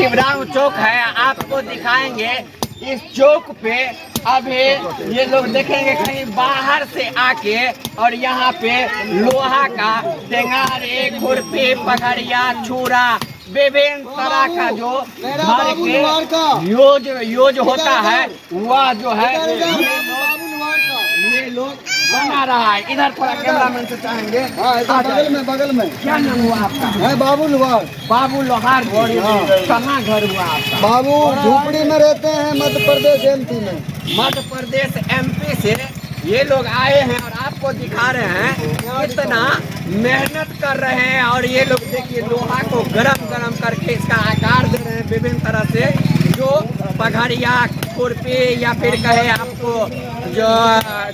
शिवराम चौक है, आपको दिखाएंगे। इस चौक पे अभी ये लोग देखेंगे कहीं बाहर से आके और यहाँ पे लोहा का टेंगारे, खुरपी, पकड़िया, छुरा, विभिन्न तरह का जो घर के यूज होता है वह जो है ये लोग बना रहा है। इधर थोड़ा कैमरामैन से चाहेंगे। बगल में क्या नाम हुआ आपका? है बाबू लोहार। बाबू लोहार। कहाँ घर हुआ आपका? बाबू झोपड़ी में रहते हैं, मध्य प्रदेश MP में। मध्य प्रदेश MP से ये लोग आए हैं और आपको दिखा रहे हैं कितना मेहनत कर रहे हैं। और ये लोग देखिए लोहा को गरम करके इसका आकार दे रहे हैं विभिन्न तरह से, जो पघड़िया, खुरपी या फिर कहे आपको जो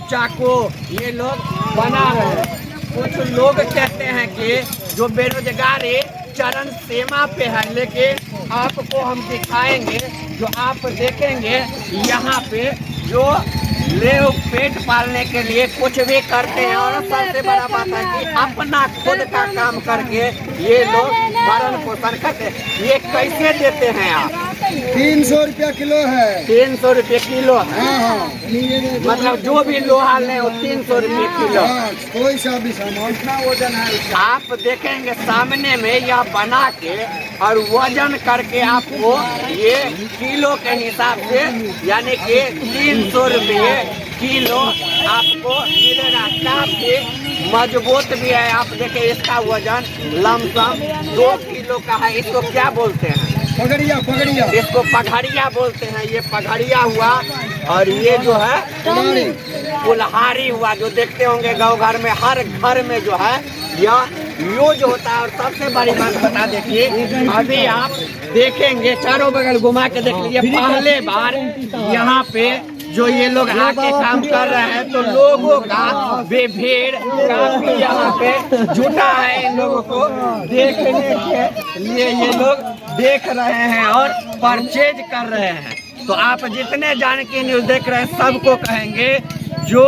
चाकू, ये लोग बना रहे हैं। कुछ लोग कहते हैं कि जो बेरोजगारी चरम सीमा पे है, लेकिन आपको हम दिखाएंगे, जो आप देखेंगे यहाँ पे जो लोग पेट पालने के लिए कुछ भी करते हैं। और सबसे बड़ा बात है कि अपना खुद का काम करके ये लोग भरण पोषण करते हैं। ये कैसे देते हैं आप? 300 रुपया किलो है। 300 रुपये किलो है। हाँ। मतलब जो भी लोहा ले वो 300 रुपये किलो। कोई सा भी सामान, कितना वजन है उसका? आप देखेंगे सामने में यह बना के और वजन करके आपको ये किलो के हिसाब से यानी कि 300 रुपये किलो आपको मिलेगा। काफी मजबूत भी है। आप देखें इसका वजन लमसम 2 किलो का है। इसको क्या बोलते हैं? पगड़िया। इसको पघड़िया बोलते हैं। ये पघड़िया हुआ और ये जो है कुल्हाड़ी हुआ, जो देखते होंगे गाँव घर में, हर घर में जो है यह यूज होता है। और सबसे बड़ी बात बता देखिए, अभी आप देखेंगे चारों बगल घुमा के देख लीजिए, पहले बार यहाँ पे जो ये लोग आके काम कर रहे हैं तो लोगों का भीड़ काफी यहाँ पे जुटा है। इन लोगों को देखने के लिए ये लोग देख रहे हैं और परचेज कर रहे हैं। तो आप जितने जानकी न्यूज देख रहे हैं सबको कहेंगे, जो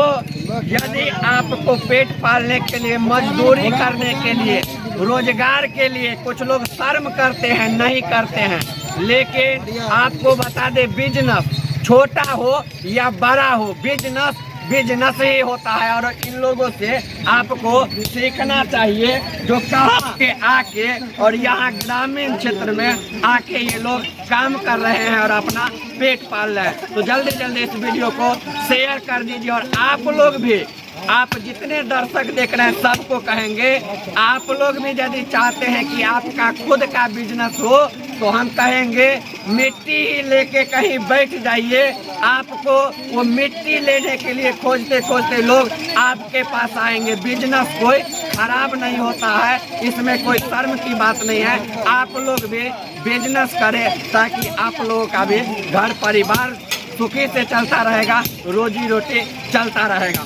यदि आपको पेट पालने के लिए, मजदूरी करने के लिए, रोजगार के लिए, कुछ लोग शर्म करते हैं, नहीं करते हैं, लेकिन आपको बता दे बिजनेस छोटा हो या बड़ा हो, बिजनेस ही होता है। और इन लोगों से आपको सीखना चाहिए, जो कहाँ के आके और यहाँ ग्रामीण क्षेत्र में आके ये लोग काम कर रहे हैं और अपना पेट पाल रहे हैं। तो जल्दी इस वीडियो को शेयर कर दीजिए। और आप लोग भी, आप जितने दर्शक देख रहे हैं सबको कहेंगे, आप लोग भी यदि चाहते हैं कि आपका खुद का बिजनेस हो तो हम कहेंगे मिट्टी लेके कहीं बैठ जाइए। आपको वो मिट्टी लेने के लिए खोजते लोग आपके पास आएंगे। बिजनेस कोई खराब नहीं होता है, इसमें कोई शर्म की बात नहीं है। आप लोग भी बिजनेस करें ताकि आप लोगों का भी घर परिवार सुखी से चलता रहेगा, रोजी रोटी चलता रहेगा।